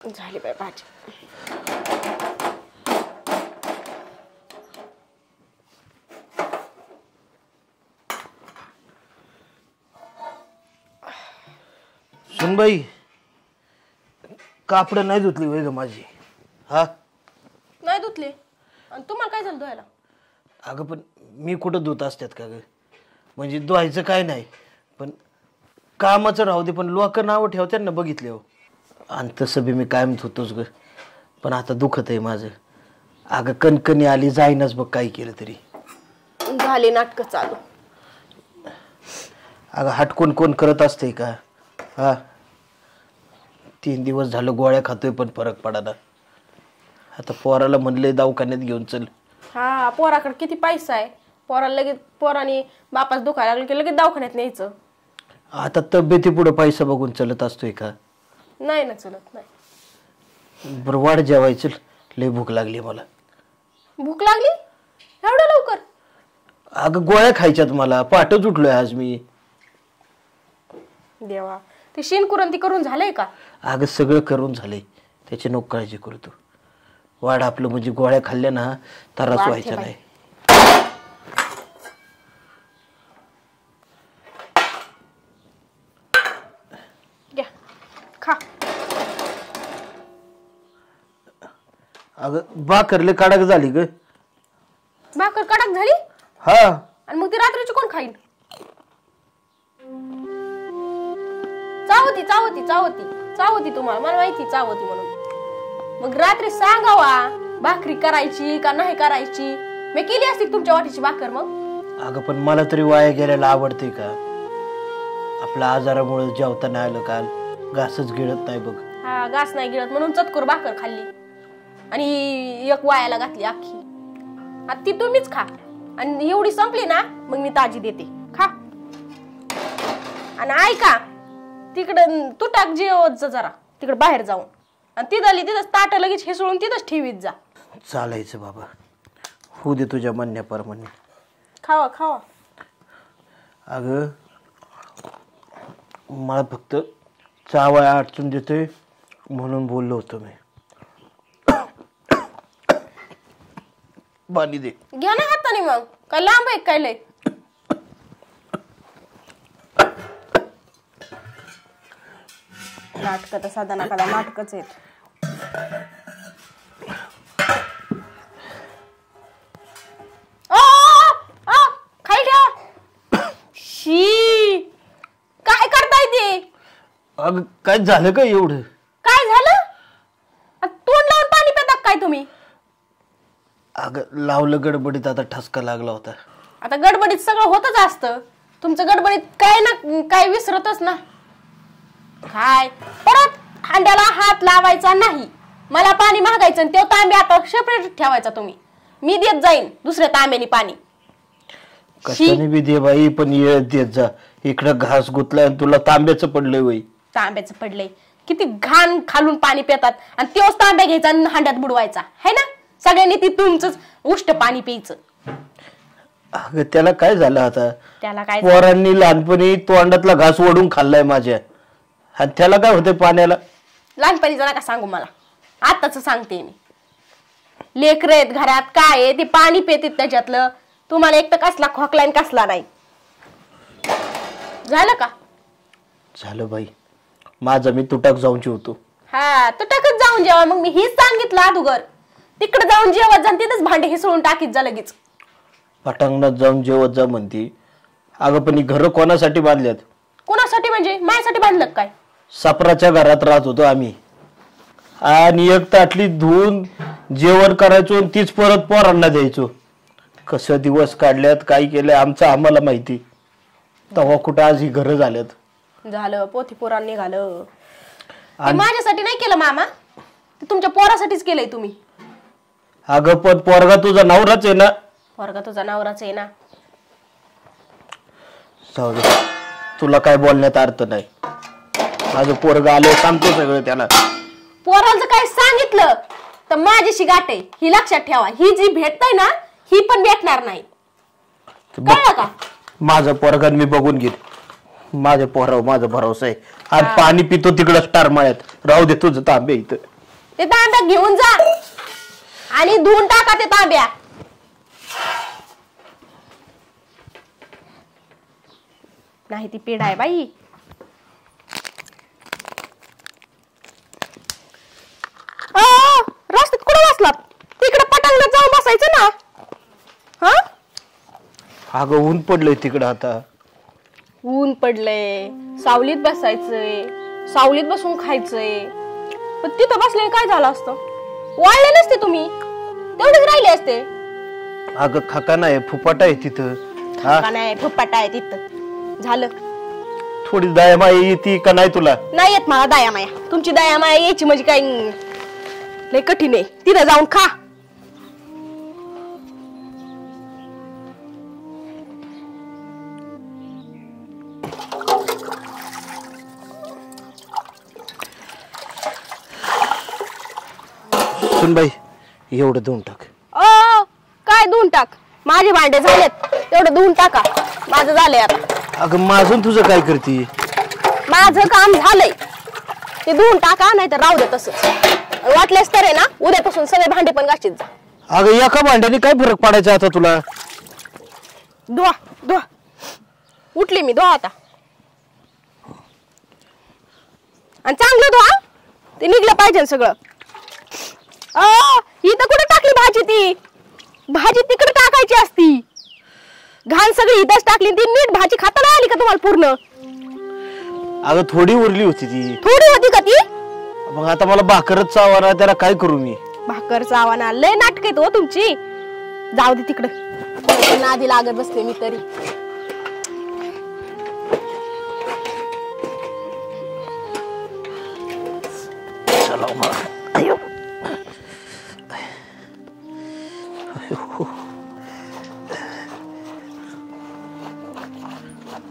झाली बाई भाजी. सुनबाई कापड नाही धुतली वय ग माझी. हा नाही धुतली. आणि तुम्हाला काय झालं धुवायला? अगं पण मी कुठं धुत असतात का ग? म्हणजे धुवायचं काय नाही पण कामाचं राहू दे, पण लोक नावं ठेवतात ना बघितले हो. आणि तसं बी मी कायम धुतोच ग, पण आता दुखत आहे माझं. अगं कणकणी आली जाईनच बघ काही केलं तरी. झाली नाटक चालू. अगं हटकून कोण करत असते का? हा 3 दिवस झालं गोळ्या खातोय पण फरक पडाना. आता पोराला म्हणले दवाखान्यात घेऊन चल. हा पोराकडे किती पैसा आहे. पोराला लगेच पोराने बापास दुखायला लागलं की लगेच दवाखान्यात न्यायचं. आता तब्येती पुढे पैसा बघून चलत असतोय का? नाही ना चलत नाही. बरं वाढ जेवायचं, लय भूक लागली मला. भूक लागली एवढं लवकर? अगं गोळ्या खायच्यात मला, पहाटच उठलोय आज मी. देवा ते शेणकुरण ती करून झालंय का? अगं सगळं करून झालंय, त्याची नको काळजी करू तू. वाढ आपलं म्हणजे गोळ्या खाल्ल्या ना त्रास व्हायचा नाही. घ्या खा. अगं भाकरले कडक झाली ग. भाकर कडक झाली? हा. आणि मग ती रात्रीची कोण खाईल? चावती चावती चावती चावती तुम्हाला मला माहिती चावती म्हणून. मग रात्री सांगावा भाकरी करायची का नाही करायची. मी केली असती तुमच्या वाटीची भाकर. मग अगं पण मला तरी वाया गेल्याला आवडते का? आपल्या आजारामुळे जेवता नाही आलं काल, घासच गिळत नाही बघ. हा घास नाही गिळत म्हणून चतकोर भाकर खाल्ली आणि एक वायाला घातली अख्खी. आता ती तुम्हीच खा आणि एवढी संपली ना मग मी ताजी देते. खा. आणि ऐका तिकडं तुटाक जेवत जा जरा तिकडे बाहेर जाऊन. आणि ती झाली तिथंच ताट लगेच हेसळून तिथंच ठेवीत जा. चालायचं बाबा, होऊ दे तुझ्या म्हणण्याप्रमाणे. खावा खावा. अगं मला फक्त चावाय अडचण देते म्हणून बोललो होतो मी. पाणी दे. घ्या ना हाताने. मग काय लांब आहे काय लय? नाटक तर साधा ना कदा नाटकच आहेत. खाली ठेवा. शी काय करताय ते? अगं काय झालं का एवढं? काय झालं? तोंड लावून पाणी पिता काय तुम्ही? अगं लावलं गडबडीत, आता ठसका लागला होता. आता गडबडीत सगळं होतच असतं तुमचं. गडबडीत काय ना काय विसरतच ना. काय परत हांड्याला हात लावायचा नाही. मला पाणी मागायचं आणि तो तांबे आता सेपरेट ठेवायचा तुम्ही. मी देत जाईन दुसऱ्या तांब्याने पाणी. कशाने बी दे बाई, पण ये देत जा. इकडं घास गुतलाय आणि तुला तांब्याचं पडलंय वय. तांब्याचं पडलंय? किती घाण खालून पाणी पितात आणि तोच तांब्या घ्यायचा आणि हांड्यात बुडवायचा है ना. सगळ्यांनी ती तुमचंच उष्ट पाणी प्यायचं. अगं त्याला काय झालं आता? त्याला काय? पोरांनी लहानपणी तोंडातला घास ओढून खाल्लाय माझ्या, आणि त्याला काय होतंय पाण्याला? लहानपणीचं नका सांगू मला, आताच सांगते मी. लेकरं आहेत घरात, काय आहे ते पाणी पितात त्याच्यातलं. तुम्हाला एक तर कसला खोकला आणि कसला नाही. झालं का? झालं बाई माझं. मी तुटाक जाऊन जेवतो. हा तुटाकच जाऊन जेवा. मग मी हेच सांगितलं अगोदर. तिकडे जाऊन जेवत जा, तिथेच भांडे हिसळून टाकीत जा लगेच. पटांगणात जाऊन जेवत जा म्हणती. अगं पण ही घरं कोणासाठी बांधल्यात? कोणासाठी म्हणजे? माझ्यासाठी बांधलं काय? सापराच्या घरात राहत होतो आम्ही, आणि एक ताटली धुवून जेवण करायचो आणि तीच परत पोरांना द्यायचो. कसं दिवस काढल्यात, काय केलंय आमचं आम्हाला माहिती. तेव्हा कुठं आज ही घरं झाल्यात. झालं पोथी पोरांनी निघालं. माझ्यासाठी नाही केलं मामा, तुमच्या पोरासाठीच केलंय तुम्ही. अगं पण पोरगा तुझा नवराच आहे ना. पोरगा तुझा नवराच आहे ना. जाऊ दे, तुला काय बोलण्यात अर्थ नाही. माझं पोरगा आलं सांगतो सगळं त्याला. पोरांचं काय सांगितलं तर माझ्याशी गाठ आहे ही लक्षात ठेवा. ही जी भेटतय ना ही पण भेटणार नाही, कळलं का? माझं पोरगा मी बघून घेईन. माझ्या पोरावर माझा भरोसा आहे. आज पाणी पितो तिकडं स्टार माळ्यात. राहू दे तुझं तांबे इथं. ते तांब्या घेऊन जा आणि धुवून टाका ते तांब्या. नाही ती पेढा आहे बाई. रस्त्यात कुठे बसलात? तिकडे पटांगणात जाऊन बसायचं ना. हा अगं ऊन पडलंय तिकडं. आता ऊन पडलंय, सावलीत बसायचंय, सावलीत बसून खायचंय. पण तिथं बसले काय झालं असतं? वाळले नसते तुम्ही, तेवढेच राहिले असते. अगं खकाना आहे, फुपाट आहे तिथं. का नाही, फुप्पाटा आहे तिथं. झालं. थोडी दया माया येते का नाही तुला? नाही येत मला दया माया. तुमची दया माया यायची म्हणजे काय लय कठीण आहे. तिथं जाऊन खा. सुनबाई एवढं धुवून टाक. काय धुवून टाक? माझे भांडे झालेत, तेवढं धुवून टाका. माझं झालंय आता. अगं माझून तुझं काय करते? माझं काम झालंय, ते धुवून टाका. नाही तर राहू दे तसंच. वाटल्यास तर आहे ना, उद्यापासून सगळे भांडे पण घाशीत जा. अगं एका भांड्याने काय फरक पडायचा आता तुला? धुवा धुवा. उठली मी, धुवा आता. आणि चांगलं धुवा, ते निघलं पाहिजे सगळं. इथं कुठे टाकली भाजी? ती भाजी तिकडे टाकायची असती. घाण सगळी इथंच टाकली. ती नीट भाजी खाता नाही आली का तुम्हाला पूर्ण? अगं थोडी उरली होती ती. थोडी होती का ती? मग आता मला भाकरच चावणार, त्याला काय करू मी? भाकरचा आव्हाना लय नाटक येतो तुमची. जाऊ दे तिकडं, नादी लागत बसते मी तरी. चला मला. अयो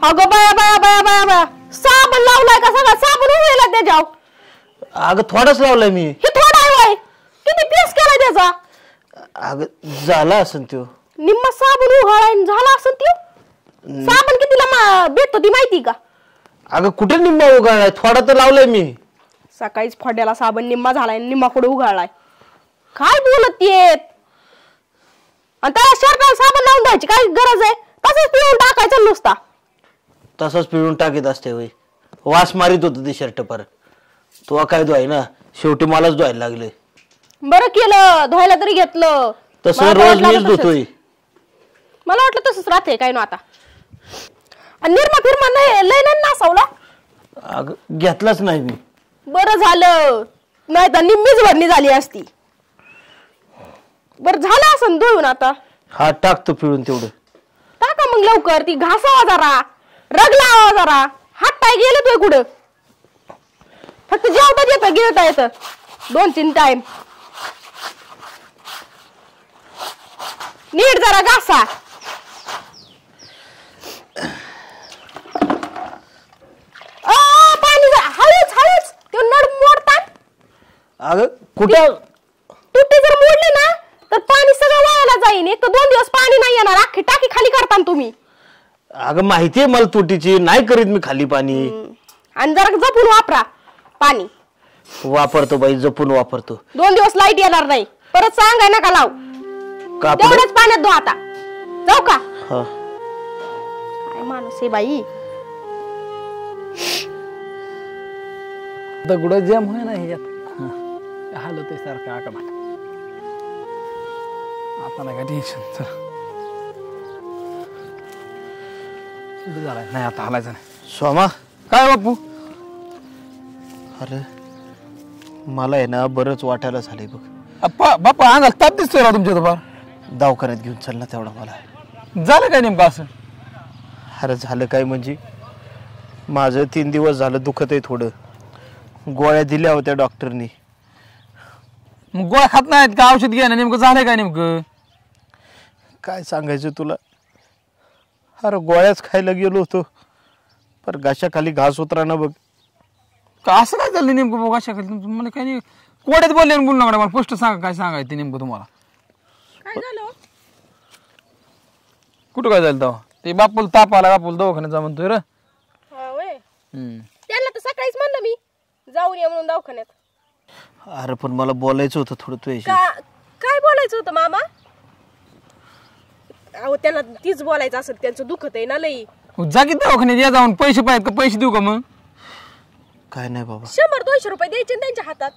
अगं बाया बाया बाया बाया बाया, साबण लावलाय का? सगळा साबण उडलेला त्याच्यावर. अगं थोडाच लावलाय मी. हे थोडा आहे वय, किती पीस केलाय त्याचा? अगं झाला असेल त्यो. निम्मा साबण उघाळाय झाला असेल त्यो. साबण कितीला भेटतो ती माहिती का? अगं कुठे निम्मा उगाळलाय? थोडा तर लावलाय मी. सकाळीच फड्याला साबण निम्मा झालाय, निम्मा कुठे उघाळलाय? काय बोलत येत? आणि त्याला शर्टाला साबण लावून द्यायची काय गरज आहे? तसंच पिळून टाकायचं नुसता. तसंच पिळून टाकीत असते वय. वास मारित होत ते शर्ट पर. तो काय धुवाय ना, शेवटी मलाच धुवायला लागले. बरं केलं, धुवायला तरी घेतलं. तसं रोज मीच धुतोय. मला वाटलं तसंच राहते काय ना आता. आणि निर्मा फिरमा नाही लय नाही नासावला. अगं घेतलाच नाही मी. बरं झालं, नाही तर निम्मीच भरणी झाली असती. बरं झालं असं धुवून आता. हा टाकतो पिळून तेवढं. टाका मग लवकर. ती घासावा जरा, रग लावा जरा. हात पाय गेले तुय कुठं? फक्त जेवता येतं, गिळता येतं 2-3 टाइम. नीट जरा घासा. पाणी हळूच हळूच. ते नळ मोडतात. अगं कुठं? तुटे जर मोडले ना तर पाणी सगळं वायाला जाईन. एक तर 2 दिवस पाणी नाही येणार. अख्खी टाकी खाली करता तुम्ही. अगं माहितीये मला तुटीची, नाही करीत मी खाली पाणी. आणि जरा जपून वापरा पाणी. वापरतो बाई, जपून वापरतो. 2 दिवस लाईट येणार नाही. परत सांगाय नका लाव. तेवढंच पाण्यात धुवा आता. जाऊ का? काय माणूस आहे बाई. दगड जम होय ना ह्याच्यात. हालत आहे सारखं आकडा. आता नाही का टेन्शन. झालाय नाही आता हालायचं नाही. सोमा काय बापू? अरे मला आहे ना बरंच वाटायला झालंय बघ. बापा अंगाला ताप दिसतोय ना तुमच्या दुपार. दवाखान्यात घेऊन चल ना तेवढा मला. झालं काय नेमकं असं? अरे झालं काय म्हणजे, माझं 3 दिवस झालं दुखत आहे थोडं. गोळ्या दिल्या होत्या डॉक्टरनी. मग गोळ्या खात नाहीत का? औषध घ्या ना. नेमकं झालंय काय नेमकं? काय सांगायचं तुला. अरे गोळ्याच खायला गेलो होतो, पर घशाखाली घास उतरा ना बघ. का असं काय झालं नेमकं? बघा शकत मला काही नाही. कोड्यात बोलले बोलू नका मला. स्पष्ट सांगा काय सांगायचं ते नेमकं तुम्हाला. काय झालं? कुठं काय झालं तेव्हा? ते बापूला ताप आला, बापूला दवाखान्यात जा म्हणतोय रे. त्यांना तर सकाळीच म्हणलं मी जाऊन ये म्हणून दवाखान्यात. अरे पण मला बोलायचं होतं थोडं तुझ्याशी. काय बोलायचं होतं मामा? अहो त्यांना तीच बोलायचं असेल, त्यांचं दुखत आहे ना लई. जा की दवाखान्यात या जाऊन. पैसे पाहिजे का? पैसे देऊ का मग? काय नाही बाबा, 100-200 रुपये द्यायचे त्यांच्या हातात.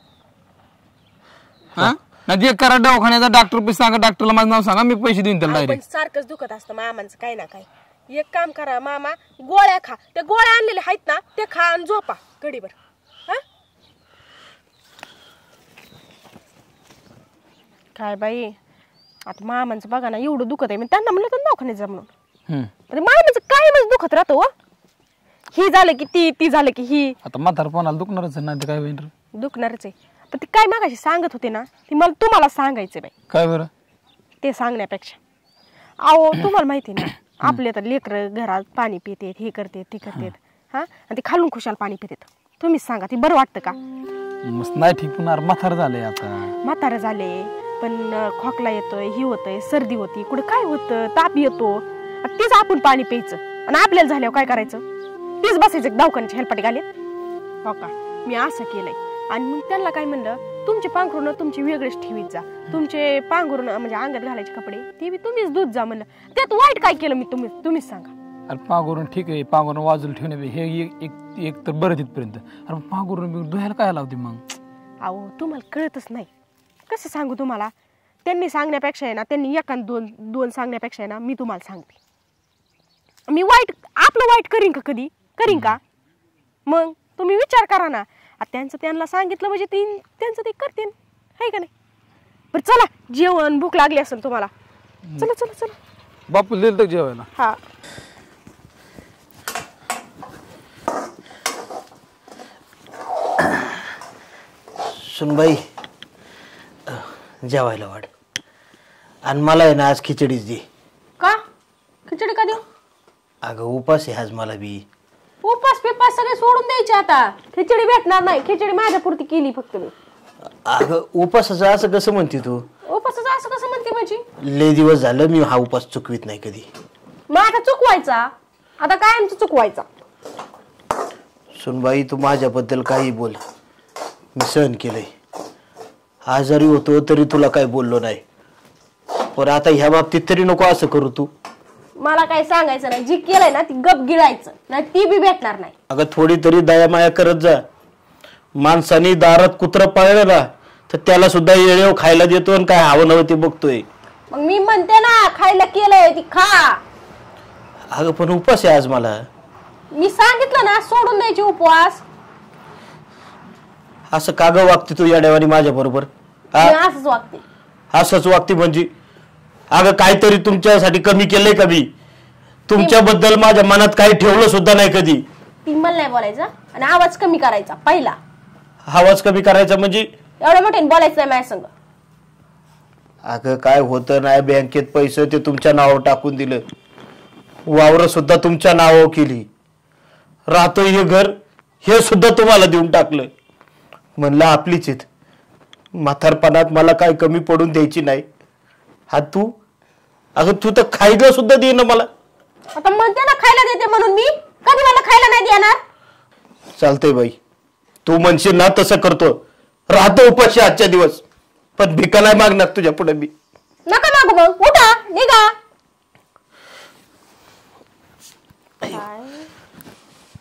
हा नाही करा दवाखान्याचा. डॉक्टर पैसे सांगा, डॉक्टरला माझं नाव सांगा, मी पैसे देईन त्याला पण डायरेक्ट. सारखंच दुखत असतं मामांचं काही ना काही. एक काम करा मामा, गोळ्या खा. त्या गोळ्या आणलेल्या आहेत ना त्या खा आणि झोपा घडीभर. काय बाई, आता मामांचं बघा ना एवढं दुखत आहे. मी त्यांना म्हणलं तर दवाखान्यात जा म्हणून. मामांचं काय म्हणजे दुखत राहतो. ही झालं की ती झालं की ही. आता म्हातारपणाला दुखणारच नाही तर काय होईल? दुखणारच आहे. पण ते काय मागाशी सांगत होते ना, ती मला तुम्हाला सांगायचं बाई. काय बरं? ते सांगण्यापेक्षा अहो तुम्हाला माहिती ना आपले तर लेकरं घरात पाणी पितेत, हे करतेत ते करतेत. हा आणि ते खालून खुशाल पाणी पितेत. तुम्हीच सांगा ते बरं वाटतं का? मस्त नाही ठीक होणार. म्हातार झाले आता. म्हातारं झाले पण खोकला येतोय, ही होतंय, सर्दी होती, कुठं काय होतं, ताप येतो. तेच आपण पाणी प्यायचं आणि आपल्याला झाल्यावर काय करायचं? तेच बसायचं दवाखान्याच्या हेलपाटी घालीत. हो का? मी असं केलंय. आणि मग त्यांना काय म्हणलं, तुमचे पांघरून तुमची वेगळेच ठेवीत जा. तुमचे पांघरून म्हणजे अंगात घालायचे कपडे ते बी तुम्हीच दूध जा म्हणलं. त्यात वाईट काय केलं मी? तुम्हीच सांगा. अरे पांघरून ठीक आहे, पांघरून वाजून ठेवणे हे एक तर बरं तिथपर्यंत. अरे पांघरून धुवायला काय लावते मग? अहो तुम्हाला कळतच नाही. कसं सांगू तुम्हाला? त्यांनी सांगण्यापेक्षा आहे ना, त्यांनी एकान दोन सांगण्यापेक्षा आहे ना, मी तुम्हाला सांगते. मी आपलं वाईट करीन का? कधी करीन का? मग तुम्ही विचार करा ना. त्यांचं त्यांना सांगितलं म्हणजे त्यांचं ते करतील, आहे का नाही? बरं चला, जेवण भूक लागली असेल तुम्हाला. चला चला चला. बापू दिलं तर जेवायला. हा सुनबाई जेवायला वाढ. आणि मला आहे ना आज खिचडीच दे. का? खिचडी का देऊ? अगं उपास आहे आज मला बी. उपास पिपास सगळे सोडून द्यायचे आता. खिचडी भेटणार नाही. खिचडी माझ्या पुरती केली फक्त मी. अगं उपासाचं असं कसं म्हणते तू? उपासाचं असं कसं म्हणते म्हणजे? लय दिवस झालं मी हा उपास चुकवीत नाही कधी. मग आता चुकवायचा? आता काय आमचं चुकवायचा? सुनबाई तू माझ्याबद्दल काही बोल, मी सहन केलंय. आजारी होतो तरी तुला काही बोललो नाही. पण आता ह्या बाबतीत तरी नको असं करू तू. मला काय सांगायचं नाही. जी केलंय ना ती गप गिळायचं नाही, ती बी भेटणार नाही. अगं थोडी तरी दया माया करत जा. माणसाने दारात कुत्रं पाळलं ना तर त्याला सुद्धा येळेव खायला देतो आणि काय हवं नवं ते बघतोय. मग मी म्हणते ना खायला केलंय ती खा. अगं पण उपास आहे आज मला. मी सांगितलं ना सोडून द्यायचे उपवास. असं का ग वागते तू येड्यावानी माझ्या बरोबर? असंच वागते. असंच वागते म्हणजे? अगं काहीतरी तुमच्यासाठी कमी केलंय का मी? तुमच्याबद्दल माझ्या मनात काही ठेवलं सुद्धा नाही कधी. ती मला नाही बोलायचं आणि आवाज कमी करायचा पहिला. आवाज कमी करायचा म्हणजे? एवढं मोठ्याने बोलायचं नाही माझ्या संग. अगं काय होतं नाही, बँकेत पैसे ते तुमच्या नावावर टाकून दिलं, वावर सुद्धा तुमच्या नावावर केली, राहतो हे घर हे सुद्धा तुम्हाला देऊन टाकलं. म्हणलं आपलीच आहेत, म्हातारपणात मला काय कमी पडून द्यायची नाही. हा तू? अगं तू तर खायला सुद्धा दे ना मला. आता म्हणते ना खायला देते म्हणून, मी कधी मला खायला नाही देणार? चालतंय बाई, तू म्हणशील ना तसं करतो. राहतो उपाशी आजच्या दिवस, पण भिका नाही मागणार तुझ्या पुढे मी. नका मागू मग, उठा निघा.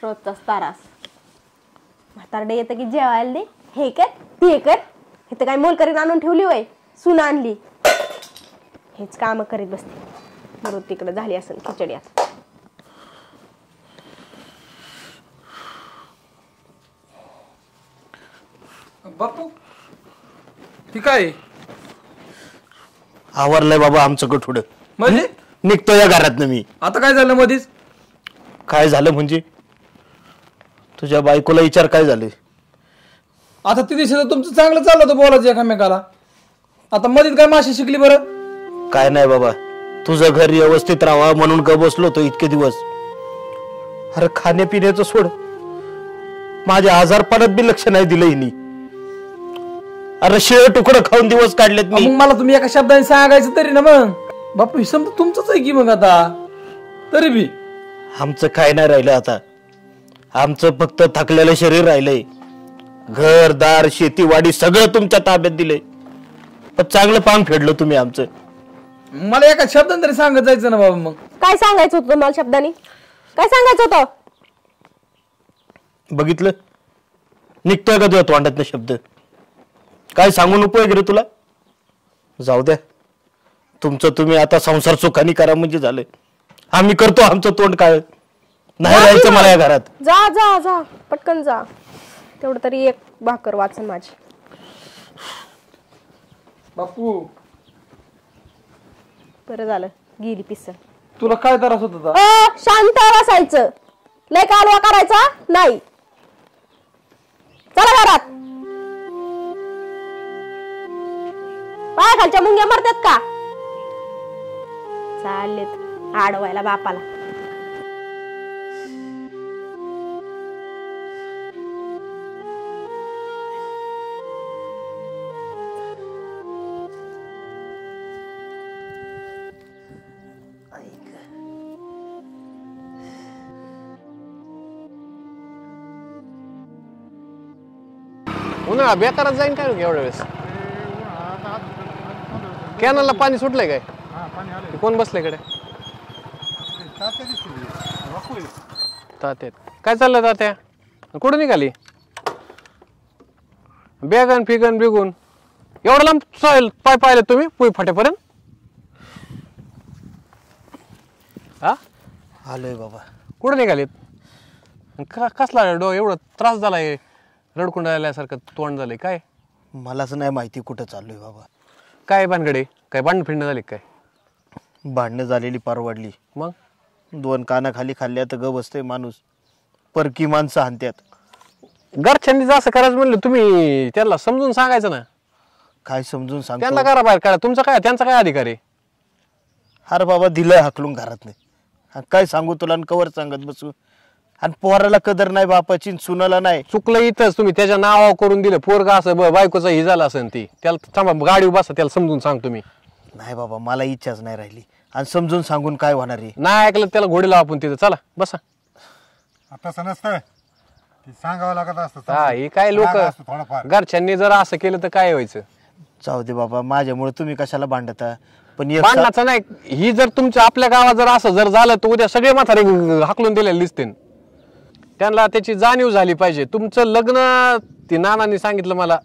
रोजचाच तारास. म्हातारडे येतं की जेवायला दे, हे कर ते कर. हे तर काय मोल करीत आणून ठेवली वय, सून आणली, हेच काम करीत बसते. बरोबर तिकडे झाली असेल खिचडी आता. बापू ठीक आहे. आवरलंय बाबा आमचं गठुडं. म्हणजे निघतो या घरातनं मी. आता काय झालं मध्येच? काय झालं म्हणजे? तुझ्या बायकोला विचार काय झाले? आता ती दिवशी तुमचं चांगलं चाललं होतं बोलायचं एकामेकाला, आता मध्येच काय माशी शिकली बरं? काय नाही बाबा, तुझं घर व्यवस्थित राहावा म्हणून ग बसलो होतो इतके दिवस. अरे खाण्यापिण्याचं सोड, माझ्या आजारपणात बी लक्ष नाही दिलं हिनी. अरे शिळ तुकडं खाऊन दिवस काढलेत मी. मग मला तुम्ही एका शब्दाने सांगायचं तरी ना. मग बापू समजा तुमचंच आहे की मग आता तरी बी. आमचं काय नाही राहिलं आता. आमचं फक्त थकलेलं शरीर राहिलंय. घर दार शेतीवाडी सगळं तुमच्या ताब्यात दिलंय. पण चांगलं पान फेडलं तुम्ही आमचं. मला एका शब्दाने तरी सांगत जायचं ना बाबा. मग काय सांगायचं होतं तुम्हाला शब्दानी? काय सांगायचं होतं? बघितलं निघतोय का तुझ्या तोंडातनं शब्द? काय सांगून उपयोग रे तुला? जाऊ द्या, तुमचं तुम्ही आता संसार सुखाने करा म्हणजे झालं. आम्ही करतो आमचं तोंड काय. नाही राहायचं मला या घरात. जा जा जा पटकन जा. तेवढं तरी एक भाकर वाचन माझी. बापू बरं झालं गेली पिसं. तुला काय त्रास होत होता? शांत बसायचं, लय कालवा करायचा नाही. चला घरात. पाय खालच्या मुंग्या मरतात का? चाललेत आडवायला बापाला. उन्हाळा बेकारच जाईन काय एवढ्या वेळेस. कॅनलला पाणी सुटलंय काय? कोण बसलंय कडे? तात्या काय चाललंय? तात्या कुठं निघाली? बेगन फिगन बिगून एवढं लांब पाय पाहिले तुम्ही पुई फाट्यापर्यंत? हा आलोय बाबा. कुठं निघालीत? कसला एवढं त्रास झालाय? रडकुंड आल्यासारखं तोंड झालंय काय? मलाच नाही माहिती कुठं चाललोय बाबा. काय भानगडे? काय भांडण फिरणं झाले काय? भांडणं झालेली परवडली. मग 2 कानाखाली खाल्ल्या तर ग बसते माणूस. परकी माणसं हाणत्यात. घरच्यांनी असं करायचं म्हणलं तुम्ही त्यांना समजून सांगायचं ना. काय समजून सांग त्यांना करा बाहेर काढा. तुमचा काय त्यांचा काय अधिकार आहे? अरे बाबा दिलंय हाकलून घरात नाही. काय सांगू तुला आणि कवर सांगत बसू. आणि पोराला कदर नाही बापाची, सुनाला नाही. चुकलं इथंच तुम्ही त्याच्या नावावर करून दिलं. पोरगा असं बायकोचा ही झाला असेल ती. त्याला थांबा गाडी बसा त्याला समजून सांगतो मी. नाही बाबा मला इच्छाच नाही राहिली. आणि समजून सांगून काय होणार आहे? नाही ऐकलं त्याला घोडी लावा आपण तिथं. चला बसा. तसं नसतं, सांगावं लागत असतं. हा हे काय लोक घरच्यांनी जर असं केलं तर काय व्हायचं? जाऊ दे बाबा, माझ्यामुळे तुम्ही कशाला भांडता. पण एक भांडणाचं नाही. ही जर तुमच्या आपल्या गावात जर असं जर झालं तर उद्या सगळे म्हातारे हाकलून दिलेले दिसते. त्यांना त्याची जाणीव झाली पाहिजे. तुमचं लग्न ती नानांनी सांगितलं मला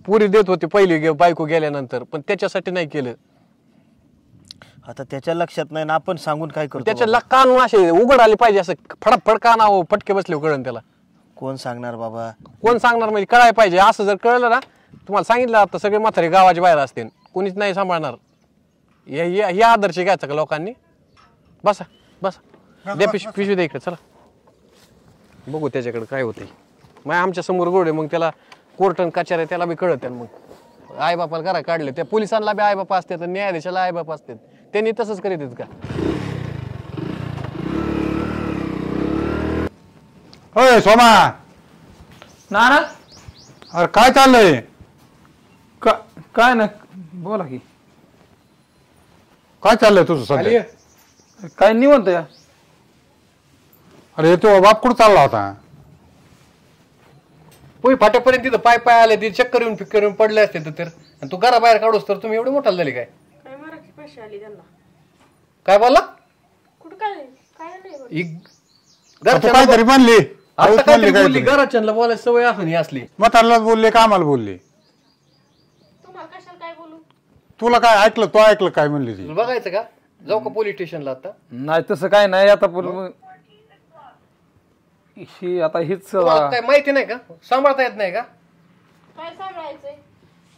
पुरी देत होती पहिली बायको गेल्यानंतर, पण त्याच्यासाठी नाही केलं. आता त्याच्या लक्षात नाही ना, आपण सांगून काय करतो? त्याच्या कान असे उघड आले पाहिजे. असं फडफड काना फटके बसले कळण त्याला. कोण सांगणार बाबा? कोण सांगणार म्हणजे कळायला पाहिजे. असं जर कळलं ना, तुम्हाला सांगितलं आता सगळे म्हातारे गावाच्या बाहेर असतील, कोणीच नाही सांभाळणार. हे आदर्श घ्यायचा का लोकांनी? बसा बसा. दे पिशवी दे इकडे. चला बघू त्याच्याकडे काय होते. मग आमच्या समोर गोडे मग त्याला कोर्टन कचऱ्या त्याला बी कळत. मग आई बापाला घरा काढले. त्या पोलिसांना बी आई बापा असतात, न्यायाधीशाला आई बापा असतात. त्यांनी तसंच करीत आहेत का? होय सोमा. ना अरे काय चाललंय? काय ना बोला की. काय चाललंय तुझं सध्या? काय निवंत या? अरे तो बाप कुठं चालला होता? पोई फाट्यापर्यंत तिथं पाय पाय आले. ती चक्कर येऊन फिक्कर येऊन पडले असते तर. आणि तू घरा बाहेर काढूस तर तुम्ही एवढे मोठाला झाले काय? काय बोलला? काहीतरी म्हणली. घराच्यांना बोलायची सवय असून ही असली. म्हातारला बोलले का आम्हाला बोलले? तुला काय ऐकलं? तो ऐकलं काय म्हणली ती? बघायचं का? जाऊ का पोलीस स्टेशनला आता? नाही तसं काय नाही. आता ही आता हीच काय माहिती नाही का? सांभाळता येत नाही का? काय सांभाळायचंय?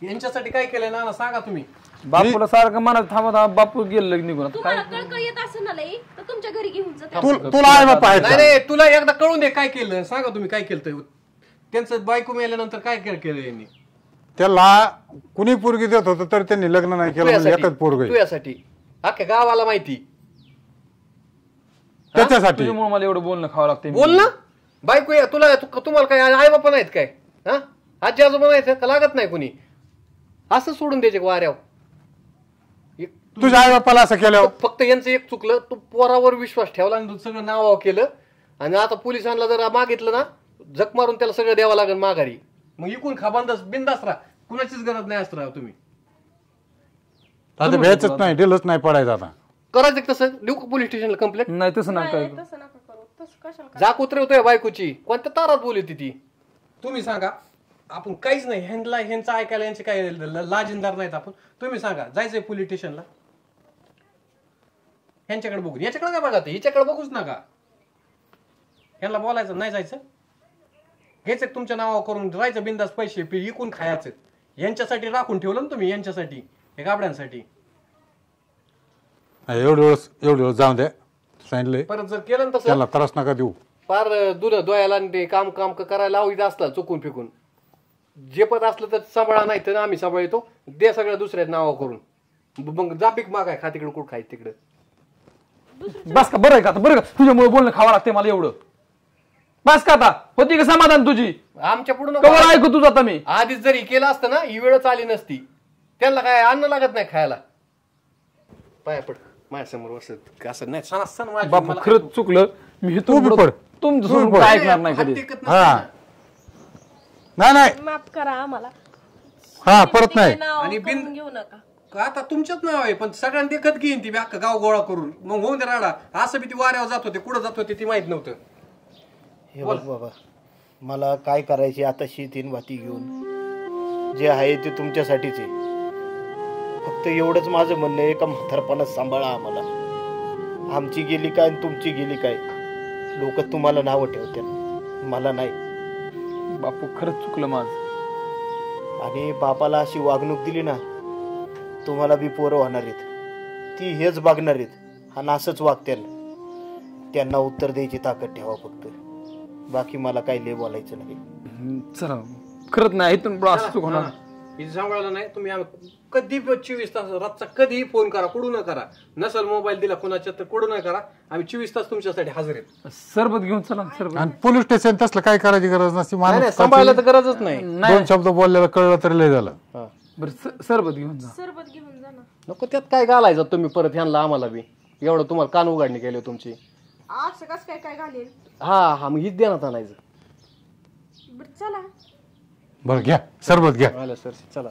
यांच्यासाठी काय केलंय ना सांगा तुम्ही. बापूला सारखं म्हणत थांबा बापू गेलं निघून. तुला आहे बापा आहेत का? नाही तुला एकदा कळून दे काय केलं. सांगा तुम्ही काय केलं. त्यांचं बायको मेल्यानंतर काय केलं यांनी? त्याला कुणी पोरगी देत होतं तर त्यांनी लग्न नाही केलं. एकच पोरग तुझ्यासाठी अख्ख्या गावाला माहिती. त्याच्यासाठी मला एवढं बोलणं खावं लागतं. बोल ना. बायको तुम्हाला काय आई बापा नाहीत काय? हा आजी आजोबा नाहीत का? लागत नाही कुणी. असं सोडून द्यायचे वाऱ्यावर. तुझ्या आई बापाला असं केलं? फक्त यांचं एक चुकलं. तू पोरावर विश्वास ठेवला आणि सगळं नावावर केलं. आणि आता पोलिसांना जर मागितलं ना झक मारून त्याला सगळं द्यावं लागेल माघारी. मग इकून खा बिंदास राहा, कुणाचीच गरज नाही असतं तुम्ही. आता भ्यायचंच नाही, ढिलच नाही पडायचं. आता करायचं तसं देऊ का पोलीस स्टेशनला कंप्लेंट? नाही तसं नका नाही, तसं नका करू. तसं कशाला जाक उतरवतोय बायकोची, कोणत्या तारात बोलती ती? तुम्ही सांगा, आपण काहीच नाही ह्यांचं ऐकायला यांचे काय लाजिंदार नाहीत आपण. तुम्ही सांगा जायचंय पोलीस स्टेशनला? ह्यांच्याकडे बघून याच्याकडे काय बघा, हिच्याकडे बघूच नका. ह्यांना बोलायचं नाही, जायचं घ्यायचं तुमच्या नावावर करून राहायचं बिंदास, पैसे इकून खायचं. यांच्यासाठी राखून ठेवलं ना तुम्ही, यांच्यासाठी, हे गाबड्यांसाठी. एवढे वेळेस जाऊन द्या, सांगितलंय. परत जर केलं ना तसं त्याला त्रास नका देऊ. फार दुध दोयाला आणि ते काम करायला लावत असला चुकून फिकून, जे पद असलं तर सांभाळा, नाही तर आम्ही सांभाळतो. दे सगळं दुसऱ्या नावावर करून, मग जापीक मागाय खा तिकडे, कुठं खायचं तिकडे. बस का? बरं आहे का आता? बरं का तुझ्यामुळे बोलणं खावं लागते मला एवढं? बस का आता? होती का समाधान तुझी? आमच्या पुढे कवर ऐकू तुझं आता मी. आधीच जरी केलं असतं ना ही वेळच आली नसती. त्यांना काय अन्न लागत नाही खायला. पाया पड माझ्यासमोर बसत असं नाही. सण माझी बापू मला खरंच चुकलं मी. तू बी पड. तुमचं तू सोडून बी पड. काय ऐकणार नाही हात कधी. टेकत नसतं हा ना. नाही माफ करा आम्हाला. हा परत नाही. नाव आणि करून घेऊ नका. आता तुमचंच नाव आहे, पण सगळ्यांनी देखत घेईन ती अख्खा गाव गोळा करून. मग होऊन दे राडा. असं बी ती वाऱ्यावर जात होते, कुठं जात होते ती माहित नव्हतं. हे बघ बाबा, मला काय करायची आता शेतीन भाती घेऊन, जे आहे ते तुमच्यासाठीच आहे. फक्त एवढंच माझं म्हणणं आहे का म्हातारपणात सांभाळा आम्हाला. आमची गेली काय आणि तुमची गेली काय, लोक तुम्हाला नावं ठेवतात, मला नाही. बापू खरंच चुकलं माझं. आणि बापाला अशी वागणूक दिली ना, तुम्हाला बी पोरं होणार आहेत, ती हेच बघणार आहेत आणि असंच वागतील. त्यांना उत्तर द्यायची ताकद ठेवा फक्त. बाकी मला काही लय बोलायचं नाही. चला खरंच नाही, इथून पुढं असं चूक होणार. हिचं सांभाळलं नाही तुम्ही. कधी 24 तास रातचा कधीही फोन करा, कुठू न करा. नसल मोबाईल दिला कुणाच्या तर कुठू न करा. आम्ही 24 तास तुमच्यासाठी हजर आहेत. सरबत घेऊन चला. सरबत आणि पोलीस स्टेशन तसलं काय करायची गरज नसती. माणूस सांभाळायला तर गरजच नाही. दोन शब्द बोललेलं कळलं तरी लय झालं. बरं सरबत घेऊन जा. सरबत घेऊन जा ना. नको त्यात काय घालायचं तुम्ही परत ह्यांना आम्हाला बी. एवढं तुम्हाला कान उघडणी केली तुमची. असं कसं काय काय घालेल? हा मग हीच देण्यात आणायचं. बरं चला. बरं घ्या सरबत घ्या. आलं सर चला.